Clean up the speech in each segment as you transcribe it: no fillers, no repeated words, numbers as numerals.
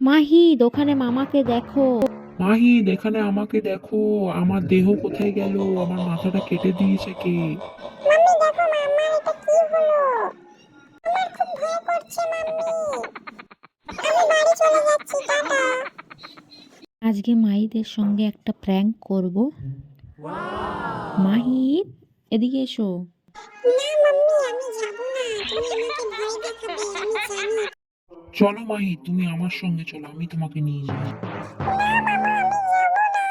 মাহিদ, ওখানে মামাকে দেখো। মাহিদ, এখানে আমাকে দেখো। আমার দেহ কোথায় গেল? আমার মাথাটা কেটে দিয়েছে কে? মাম্মি দেখো মাম্মা, এটা কি হলো? আমার খুব ভয় করছে মাম্মি। আমি বাড়ি চলে যাচ্ছি, টাটা। আজকে মাহিদের সঙ্গে একটা প্র্যাঙ্ক করব। মাহিদ, এদিকে এসো। না মাম্মি, আমি যাব না। তুমি আমাকে ভয় দেখাবে, আমি জানি। চলো মাহিদ, তুমি আমার সঙ্গে চলো, আমি তোমাকে নিয়ে যাই। না মামা, আমি যাব না।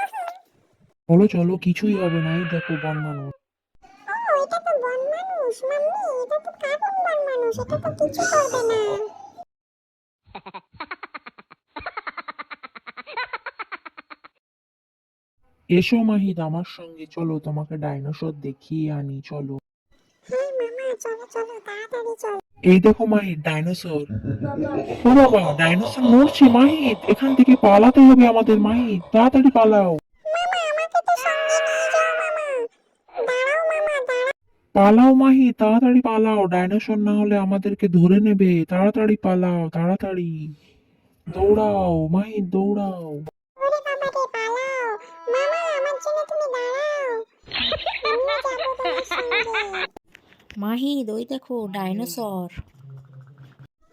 চলো চলো, কিছুই হবে না। এই দেখো বন মানুষ। ও, এটা তো বন মানুষ মাম্মি, এটা তো কার্টুন বন মানুষ, এটা তো কিছু করবে না। এসো মাহিদ, আমার সঙ্গে চলো, তোমাকে ডাইনোসর দেখিয়ে আনি, চলো। হ্যাঁ মামা, চলো চলো, তাড়াতাড়ি চলো। এই দেখো মাহিদ, ডাইনোসর। ও বাবা, ডাইনোসর নড়ছে। মাহিদ, এখান থেকে পালাতে হবে আমাদের। মাহিদ, তাড়াতাড়ি পালাও। মামা, আমাকে তো সঙ্গে নিয়ে যাও মামা। দাঁড়াও মামা, দাঁড়াও। পালাও মাহিদ, তাড়াতাড়ি পালাও। ডাইনোসর না হলে আমাদেরকে ধরে নেবে। তাড়াতাড়ি পালাও, তাড়াতাড়ি। দৌড়াও মাহিদ, দৌড়াও। ওরে বাবা রে, পালাও। মামা, আমার জন্য তুমি দাঁড়াও। আমিও যাবো তোমার সঙ্গে। মাহিদ, ওই দেখো ডাইনোসর।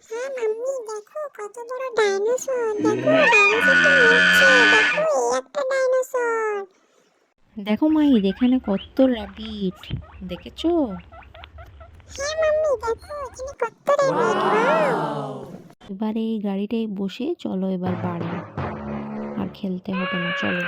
হ্যাঁ মাম্মি, দেখো কত বড় ডাইনোসর। দেখো ডাইনোসরটা নড়ছে। দেখো, এই একটা ডাইনোসর। দেখো মাহিদ, এখানে কত র্যাবিট দেখেছো? হ্যাঁ মাম্মি, দেখো এখানে কত রেবিট। ওয়াও। এবারে এই গাড়িটায় বসে চলো এবার বাড়ি। আর খেলতে হবে না, চলো।